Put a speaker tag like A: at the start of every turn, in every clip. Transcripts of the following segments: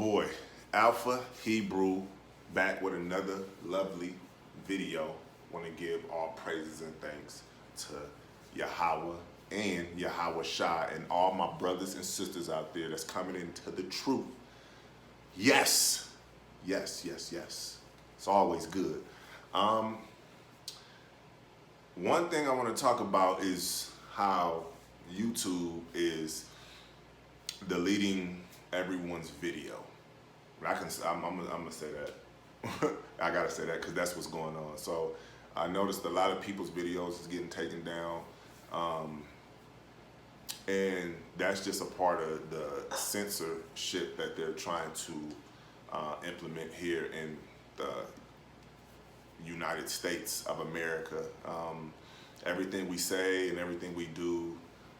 A: boy, Alpha Hebrew, back with another lovely video. Want to give all praises and thanks to Yahweh and Yahawashi and all my brothers and sisters out there that's coming into the truth. Yes, yes, yes, yes. It's always good. One thing I want to talk about is how YouTube is deleting everyone's video. I'm gonna say that. I gotta say that because that's what's going on. So I noticed a lot of people's videos is getting taken down, and that's just a part of the censorship that they're trying to implement here in the United States of America. Everything we say and everything we do,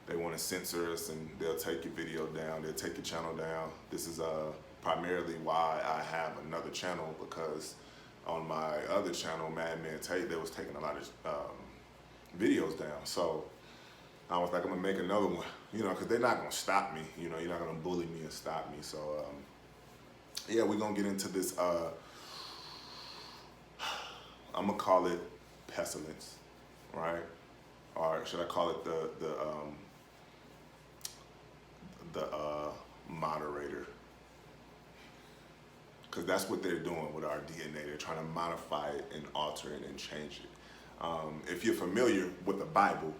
A: they want to censor us, and they'll take your video down, they'll take your channel down. This is primarily why I have another channel, because on my other channel, Madman Tate, they was taking a lot of videos down. So I was like, I'm gonna make another one, because they're not gonna stop me. You're not gonna bully me and stop me. So yeah, we're gonna get into this. I'm gonna call it pestilence, right? Or should I call it the moderator? Because that's what they're doing with our DNA. They're trying to modify it and alter it and change it. If you're familiar with the Bible,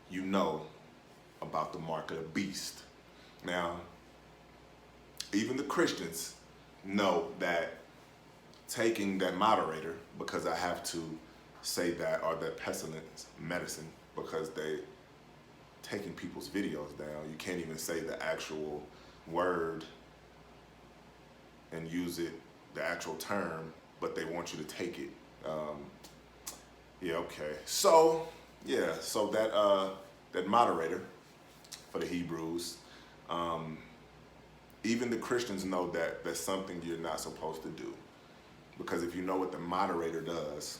A: you know about the mark of the beast. Now, even the Christians know that taking that moderator, because I have to say that, or that pestilence medicine, because they taking people's videos down. You can't even say the actual word and use it, the actual term, but they want you to take it. Yeah, okay. So, yeah, so that moderator for the Hebrews, even the Christians know that that's something you're not supposed to do. Because if you know what the moderator does,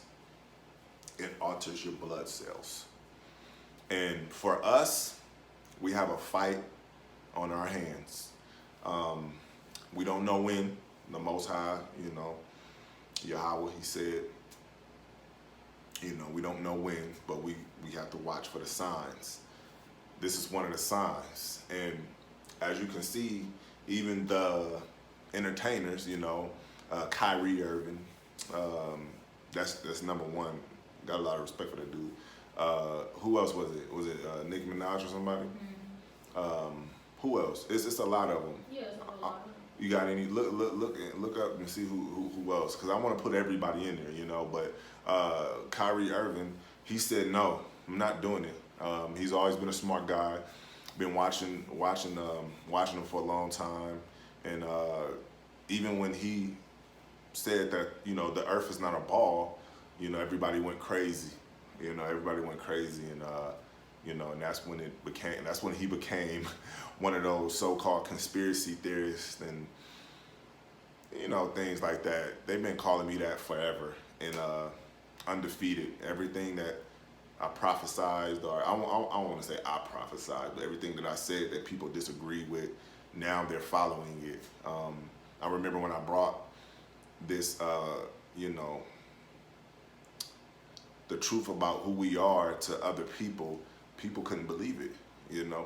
A: it alters your blood cells. And for us, we have a fight on our hands. We don't know when. The Most High, Yahweh, he said, we don't know when, but we have to watch for the signs. This is one of the signs. And as you can see, even the entertainers, Kyrie, Irving, that's number one. Got a lot of respect for that dude. Who else was it? Was it Nicki Minaj or somebody? Mm-hmm. Who else? It's a lot of them. Yeah, it's a lot. You got any? Look up and see who else, because I want to put everybody in there, But Kyrie Irving, he said no, I'm not doing it. He's always been a smart guy. Been watching him for a long time, and even when he said that the Earth is not a ball, everybody went crazy. Everybody went crazy, and and that's when he became one of those so-called conspiracy theorists and things like that. They've been calling me that forever, and undefeated. Everything that I prophesized, or I don't want to say I prophesized, but everything that I said that people disagree with, now they're following it. I remember when I brought this, the truth about who we are to other people, people couldn't believe it.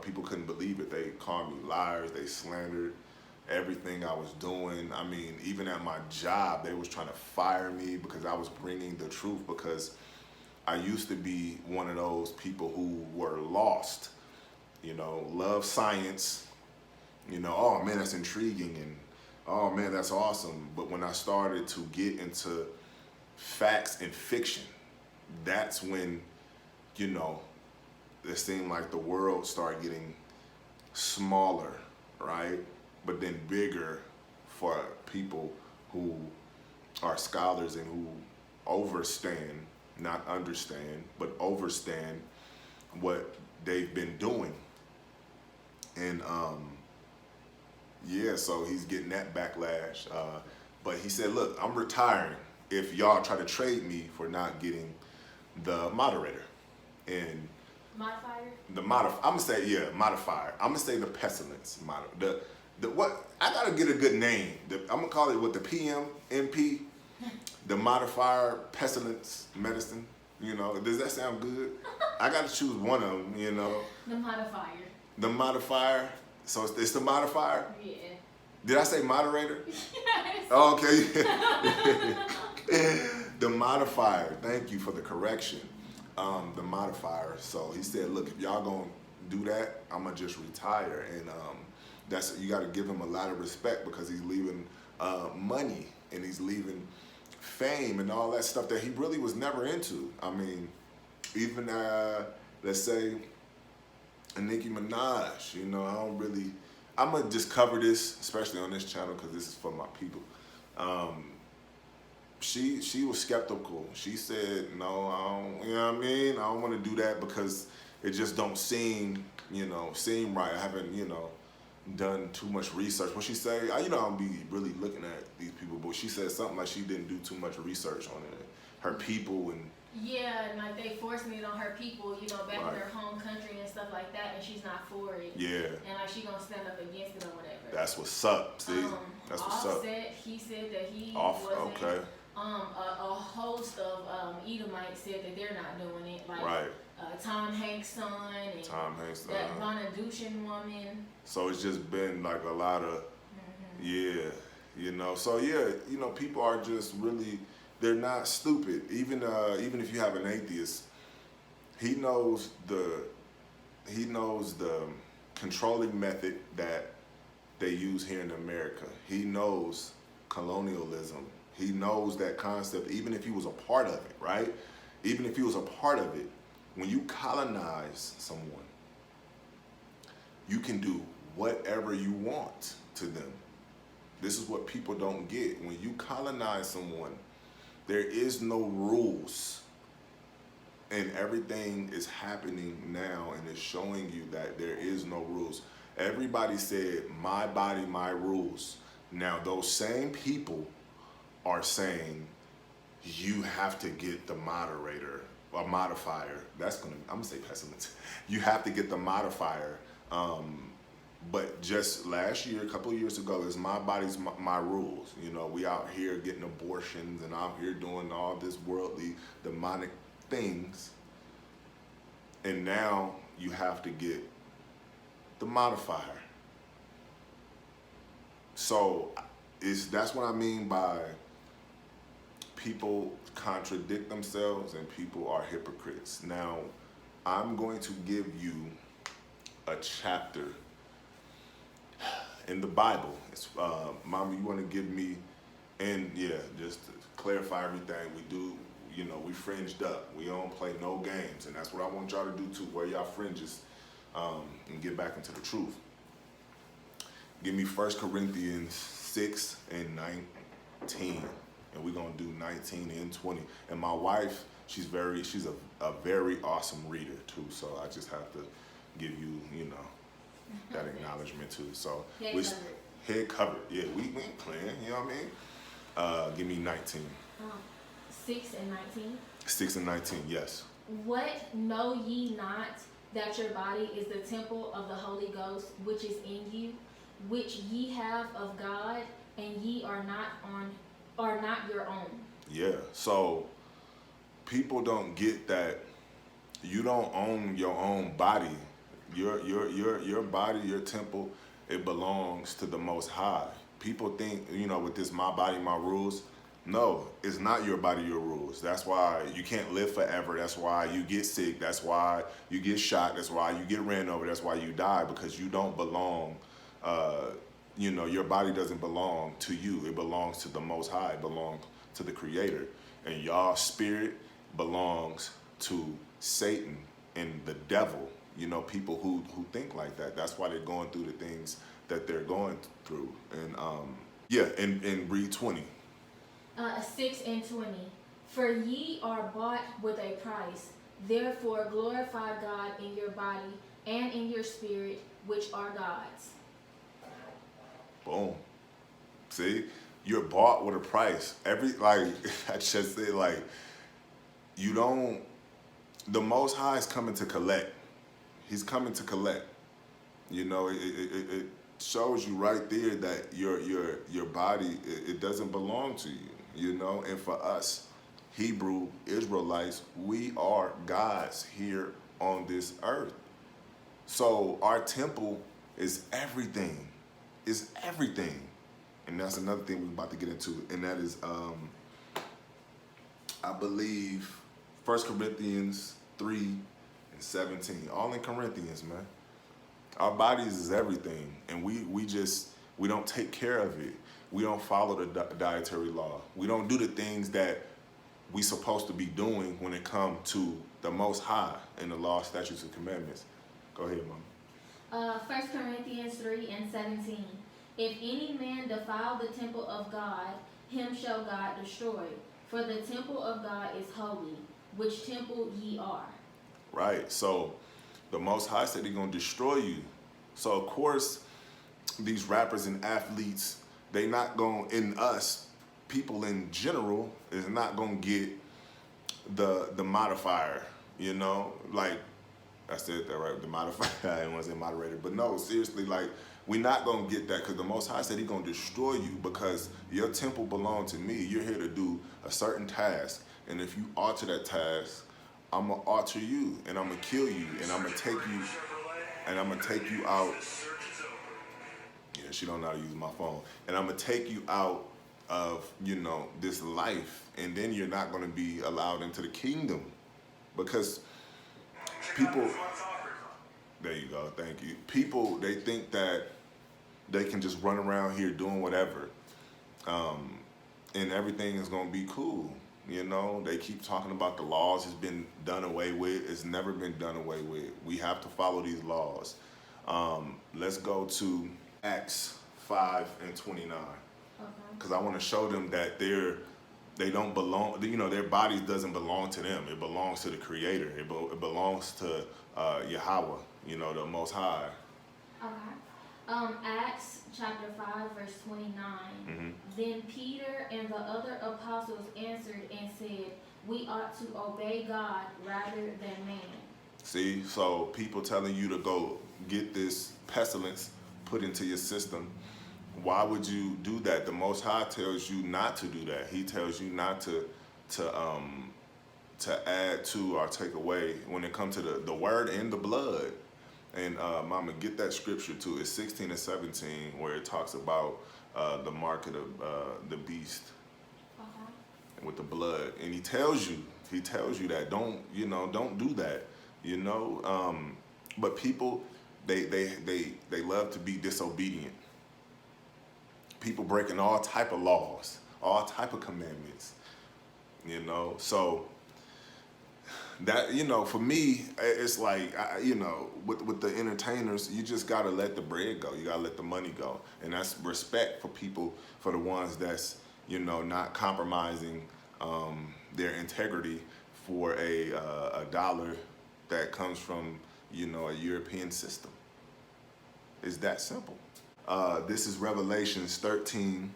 A: People couldn't believe it. They called me liars. They slandered everything I was doing. I mean, even at my job, they was trying to fire me because I was bringing the truth, because I used to be one of those people who were lost, love science, oh man, that's intriguing, and oh man, that's awesome. But when I started to get into facts and fiction, that's when, it seemed like the world started getting smaller, right? But then bigger for people who are scholars and who overstand, not understand, but overstand what they've been doing. And yeah, so he's getting that backlash. But he said, look, I'm retiring if y'all try to trade me for not getting the moderator. And
B: modifier?
A: I'm gonna say, yeah, modifier. I'm gonna say the pestilence what I gotta get a good name. I'm gonna call it what the PMMP, the modifier pestilence medicine. You know, does that sound good? I gotta choose one of them. You know,
B: The modifier.
A: the modifier. So it's the modifier.
B: Yeah.
A: Did I say moderator?
B: Yes.
A: Oh, okay. The modifier. Thank you for the correction. The modifier. So he said, look, if y'all gonna do that, I'm gonna just retire. And that's, you got to give him a lot of respect, because he's leaving money and he's leaving fame and all that stuff that he really was never into. I mean, even let's say Nicki Minaj. You know, I'm gonna just cover this, especially on this channel, because this is for my people. She was skeptical. She said, no, I don't, you know what I mean? I don't want to do that because it just don't seem right. I haven't, done too much research. What she say? I don't be really looking at these people, but she said something like she didn't do too much research on it. Her people and
B: yeah, and like they forcing it on her people, back
A: right.
B: in her home country and stuff like that, and she's not for it.
A: Yeah.
B: And like she gonna stand up against it or whatever.
A: That's what's up. See, that's what's up.
B: He said that he
A: wasn't. Okay.
B: A host of Edomites said that they're not doing it. Like
A: right.
B: Tom Hanks' son and that Bonadushan woman.
A: So it's just been like a lot of So people are just really, they're not stupid. Even if you have an atheist, he knows the controlling method that they use here in America. He knows colonialism. He knows that concept, even if he was a part of it, right? Even if he was a part of it, when you colonize someone, you can do whatever you want to them. This is what people don't get. When you colonize someone, there is no rules. And everything is happening now and it's showing you that there is no rules. Everybody said, my body, my rules. Now, those same people are saying, you have to get the moderator or modifier. I'm gonna say pestilence. You have to get the modifier. But just last year, a couple of years ago, it's my body's my rules. We out here getting abortions and out here doing all this worldly, demonic things. And now you have to get the modifier. So that's what I mean by people contradict themselves and people are hypocrites. Now, I'm going to give you a chapter in the Bible. It's, Mama, you want to give me, and just to clarify everything, we do, we fringed up. We don't play no games, and that's what I want y'all to do too. Wear y'all fringes and get back into the truth. Give me 1 Corinthians 6 and 19. And we're gonna do 19 and 20. And my wife, she's a very awesome reader too. So I just have to give you, that acknowledgement too. So head covered. Yeah, we ain't playing, you know what I mean? Give me 19.
B: 6 and 19.
A: 6 and 19, yes.
B: What know ye not, that your body is the temple of the Holy Ghost, which is in you, which ye have of God, and ye are not your own. Yeah. So people don't get that you don't own your own body. Your body, your temple, it belongs to the Most High. People think, with this my body, my rules. No, it's not your body, your rules. That's why you can't live forever. That's why you get sick. That's why you get shot. That's why you get ran over. That's why you die, because you don't belong. Your body doesn't belong to you. It belongs to the Most High. It belongs to the Creator. And y'all spirit belongs to Satan and the devil. People who think like that. That's why they're going through the things that they're going through. And and read 20. 6 and 20. For ye are bought with a price. Therefore glorify God in your body and in your spirit, which are God's.
A: Boom. See, you're bought with a price. I just say, the Most High is coming to collect. He's coming to collect. shows you right there that your body, it doesn't belong to you, you know. And for us Hebrew Israelites, we are God's here on this earth. So our temple is everything. Is everything. And that's another thing we're about to get into, and that is I believe 1 Corinthians 3:17. All in Corinthians, man. Our bodies is everything, and we don't take care of it. We don't follow the dietary law. We don't do the things that we supposed to be doing when it comes to the Most High and the law, statutes, and commandments. Go ahead, Mom.
B: 1 Corinthians 3:17. If any man defile the temple of God, him shall God destroy. For the temple of God is holy, which temple ye are.
A: Right. So the Most High said He's gonna destroy you. So of course, these rappers and athletes, they not gonna, in us, people in general, is not gonna get the modifier, you know? Like, I said that right, the modifier, I didn't want to say moderator, but no, seriously, like, we're not gonna get that, because the Most High said He's gonna destroy you, because your temple belongs to me. You're here to do a certain task, and if you alter that task, I'm gonna alter you, and I'm gonna kill you, and I'm gonna take you out. Yeah, she don't know how to use my phone. And I'm gonna take you out of, you know, this life, and then you're not gonna be allowed into the kingdom. Because people, there you go, thank you. People, they think that they can just run around here doing whatever, and everything is gonna be cool. You know, they keep talking about the laws has been done away with. It's never been done away with. We have to follow these laws. Let's go to Acts 5:29, because I want to show them that they don't belong. You know, their bodies doesn't belong to them. It belongs to the Creator. It belongs to Yahweh. You know, the Most High.
B: Okay. Acts chapter 5, verse 29.
A: Mm-hmm.
B: Then Peter and the other apostles answered and said, we ought to obey God rather than man.
A: See, so people telling you to go get this pestilence put into your system. Why would you do that? The Most High tells you not to do that. He tells you not to add to or take away when it comes to the word and the blood. And Mama, get that scripture too. It's 16 and 17 where it talks about the mark of the beast with the blood. And he tells you that don't do that. You know, but people they love to be disobedient. People breaking all type of laws, all type of commandments. You know, so that, you know, for me, it's like, you know, with the entertainers, you just gotta let the bread go. You gotta let the money go, and that's respect for people, for the ones that's, you know, not compromising their integrity for a dollar that comes from, you know, a European system. It's that simple. This is Revelations 13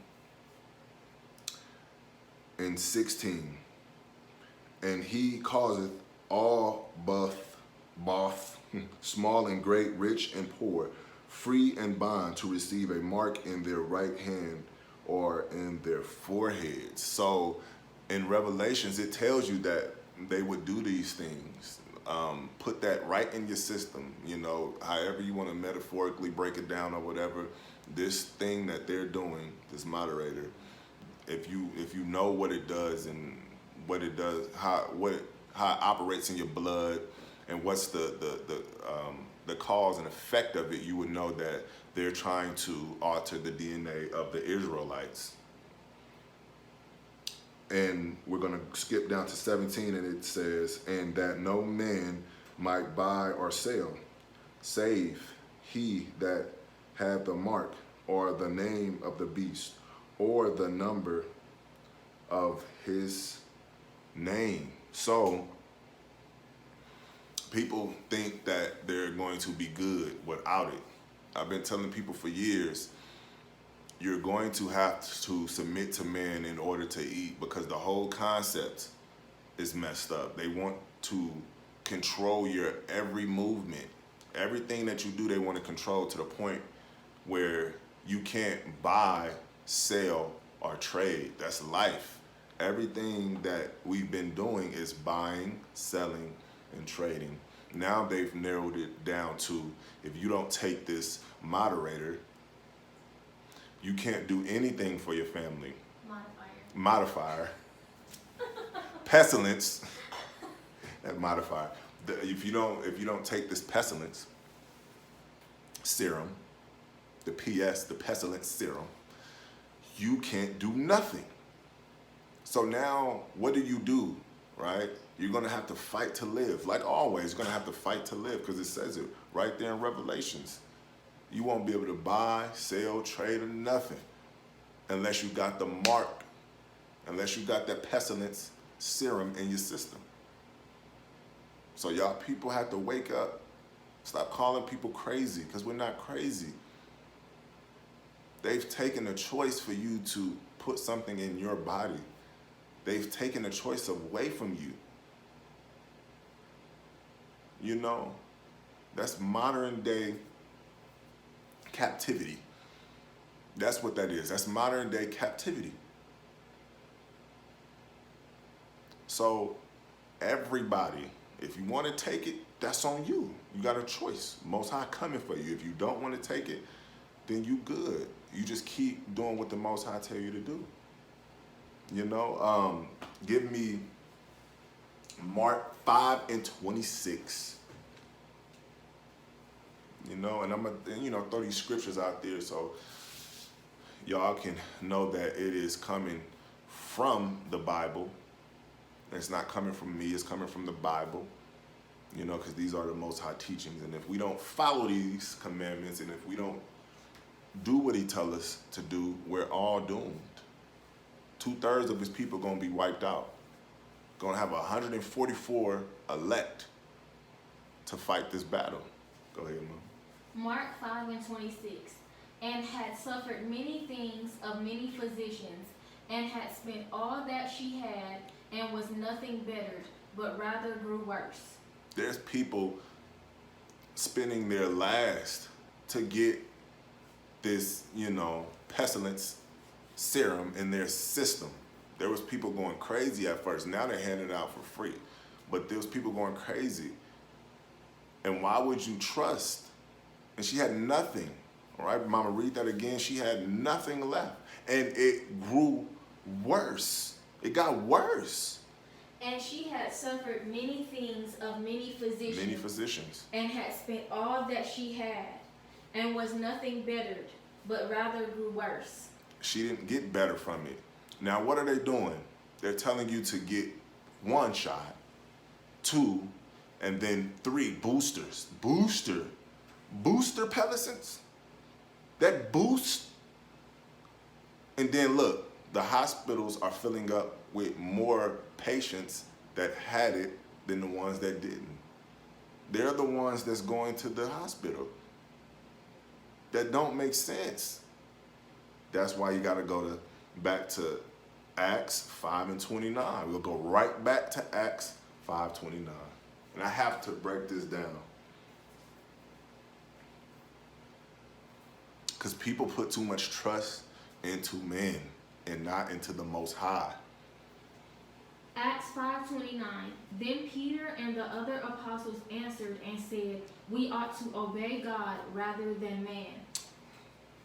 A: and 16. And he causeth all both small and great, rich and poor, free and bond, to receive a mark in their right hand or in their foreheads. So in Revelations, it tells you that they would do these things. Put that right in your system, you know, however you want to metaphorically break it down or whatever. This thing that they're doing, this moderator, if you know what it does and what it does, how it operates in your blood, and what's the cause and effect of it, you would know that they're trying to alter the DNA of the Israelites. And we're going to skip down to 17, and it says, and that no man might buy or sell, save he that had the mark, or the name of the beast, or the number of his name. So people think that they're going to be good without it. I've been telling people for years, you're going to have to submit to man in order to eat, because the whole concept is messed up. They want to control your every movement. Everything that you do, they want to control, to the point where you can't buy, sell, or trade. That's life. Everything that we've been doing is buying, selling, and trading. Now they've narrowed it down to, if you don't take this moderator, you can't do anything for your family. Modifier. Pestilence. That modifier. If you don't take this pestilence serum, the PS, the pestilence serum, you can't do nothing. So now, what do? Right? You're going to have to fight to live. Like always, you're going to have to fight to live, because it says it right there in Revelations. You won't be able to buy, sell, trade, or nothing unless you got the mark, unless you got that pestilence serum in your system. So y'all people have to wake up. Stop calling people crazy, because we're not crazy. They've taken a choice for you to put something in your body. They've taken a choice away from you. You know, that's modern day captivity. That's what that is. That's modern day captivity. So everybody, if you want to take it, that's on you. You got a choice. Most High coming for you. If you don't want to take it, then you good. You just keep doing what the Most High tell you to do. You know, give me Mark 5:26. You know, and I'm gonna, throw these scriptures out there so y'all can know that it is coming from the Bible. It's not coming from me. It's coming from the Bible. You know, because these are the Most High teachings. And if we don't follow these commandments, and if we don't do what He tells us to do, we're all doomed. 2/3 of His people are going to be wiped out. Going to have 144 elect to fight this battle. Go ahead, Mom.
B: Mark 5:26. And had suffered many things of many physicians, and had spent all that she had, and was nothing bettered, but rather grew worse.
A: There's people spending their last to get this, pestilence serum in their system. There was people going crazy at first. Now they're handing it out for free. But there was people going crazy. And why would you trust? And she had nothing. All right, Mama, read that again. She had nothing left. And it grew worse. It got worse.
B: And she had suffered many things of many physicians.
A: Many physicians.
B: And had spent all that she had, and was nothing bettered, but rather grew worse.
A: She didn't get better from it. Now, what are they doing? They're telling you to get 1 shot, 2, and then 3 boosters. Booster pellicins? That boost? And then look, the hospitals are filling up with more patients that had it than the ones that didn't. They're the ones that's going to the hospital. That don't make sense. That's why you got to go back to Acts 5:29. We'll go right back to Acts 5:29. And I have to break this down. Because people put too much trust into men and not into the Most High.
B: Acts 5:29. Then Peter and the other apostles answered and said, we ought to obey God rather than man.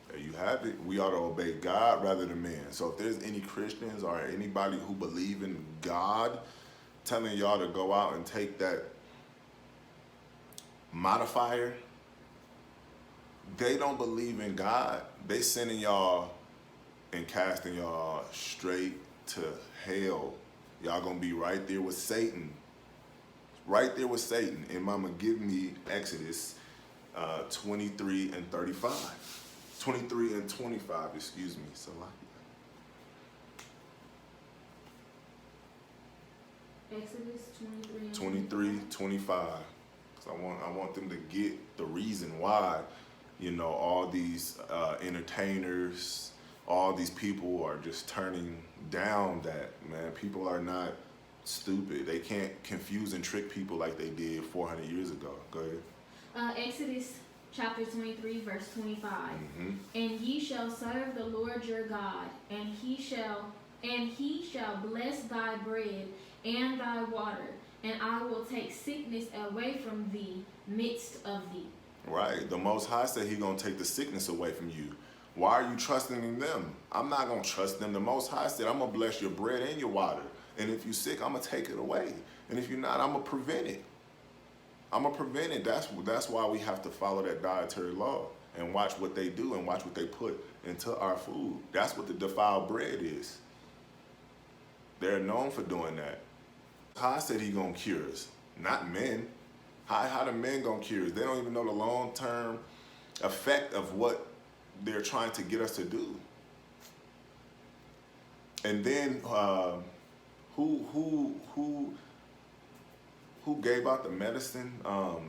A: There you have it. We ought to obey God rather than man. So if there's any Christians or anybody who believe in God telling y'all to go out and take that modifier, they don't believe in God. They sending y'all and casting y'all straight to hell. Y'all gonna be right there with Satan. Right there with Satan. And Mama, give me Exodus 23 and 35. 23 and 25, excuse me.
B: Exodus 23 and
A: 23, 25. Because I want them to get the reason why, all these entertainers, all these people are just turning down that, man. People are not stupid. They can't confuse and trick people like they did 400 years ago. Go ahead.
B: Exodus chapter 23, verse 25.
A: Mm-hmm.
B: And ye shall serve the Lord your God, and he shall bless thy bread and thy water, and I will take sickness away from thee midst of thee.
A: Right. The Most High said He gonna take the sickness away from you. Why are you trusting in them? I'm not gonna trust them. The Most High said, I'm gonna bless your bread and your water. And if you're sick, I'm gonna take it away. And if you're not, I'm gonna prevent it. I'm gonna prevent it. That's why we have to follow that dietary law and watch what they do and watch what they put into our food. That's what the defiled bread is. They're known for doing that. High said He gonna cure us, not men. How the men gonna cure us? They don't even know the long-term effect of what they're trying to get us to do. And then who gave out the medicine?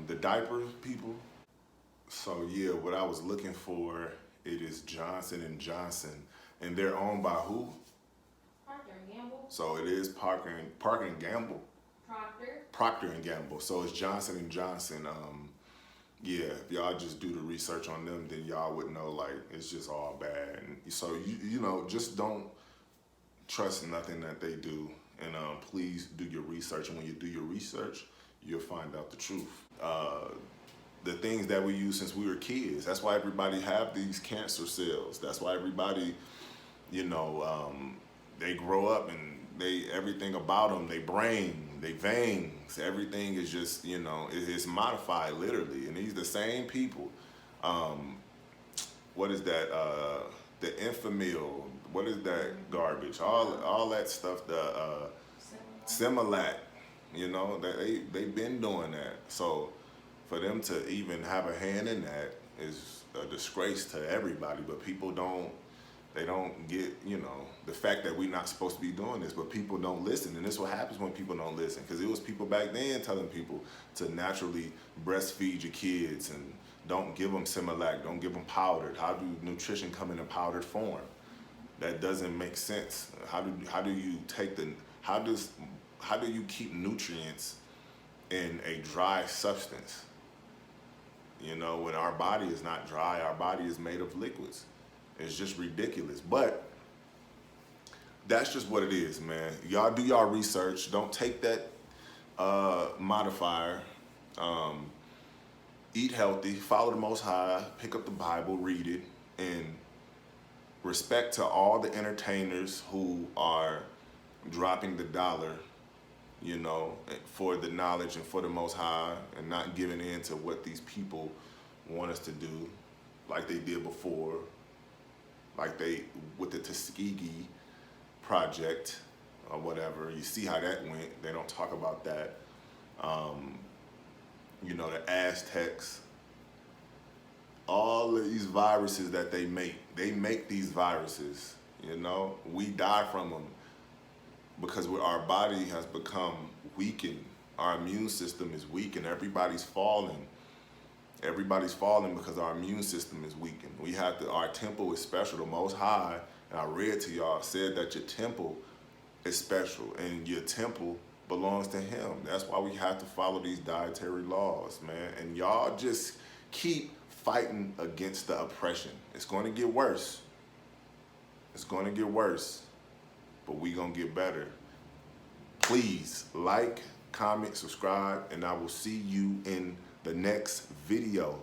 A: The diaper people. So yeah, what I was looking for, it is Johnson and Johnson, and they're owned by who?
B: Procter and Gamble.
A: So it is Parker and Gamble. Procter and Gamble. So it's Johnson and Johnson. Yeah, if y'all just do the research on them, then y'all would know like it's just all bad. And so you know, just don't trust nothing that they do, and please do your research. And when you do your research, you'll find out the truth. The things that we use since we were kids. That's why everybody have these cancer cells. That's why everybody, you know, they grow up and everything about them, they brain, they veins, everything is just, you know, it's modified literally. And these the same people. What is that? The Infamil. What is that garbage? All that stuff. The Similac. You know, they've been doing that. So for them to even have a hand in that is a disgrace to everybody. But people don't get, you know, the fact that we're not supposed to be doing this, but people don't listen. And this is what happens when people don't listen. Because it was people back then telling people to naturally breastfeed your kids and don't give them Similac, don't give them powdered. How do nutrition come in a powdered form? That doesn't make sense. How do you keep nutrients in a dry substance? You know, when our body is not dry, our body is made of liquids. It's just ridiculous. But that's just what it is, man. Y'all do y'all research. Don't take that modifier. Eat healthy. Follow the Most High. Pick up the Bible. Read it. And respect to all the entertainers who are dropping the dollar, you know, for the knowledge and for the Most High, and not giving in to what these people want us to do like they did before. Like they, with the Tuskegee project or whatever, you see how that went. They don't talk about that. You know, the Aztecs, all of these viruses that they make these viruses, you know, we die from them because our body has become weakened. Our immune system is weak and everybody's falling. Everybody's falling because our immune system is weakened. Our temple is special. The Most High, and I read to y'all, said that your temple is special and your temple belongs to Him. That's why we have to follow these dietary laws, man. And y'all just keep fighting against the oppression. It's going to get worse. It's going to get worse, but we going to get better. Please like, comment, subscribe, and I will see you in the next video.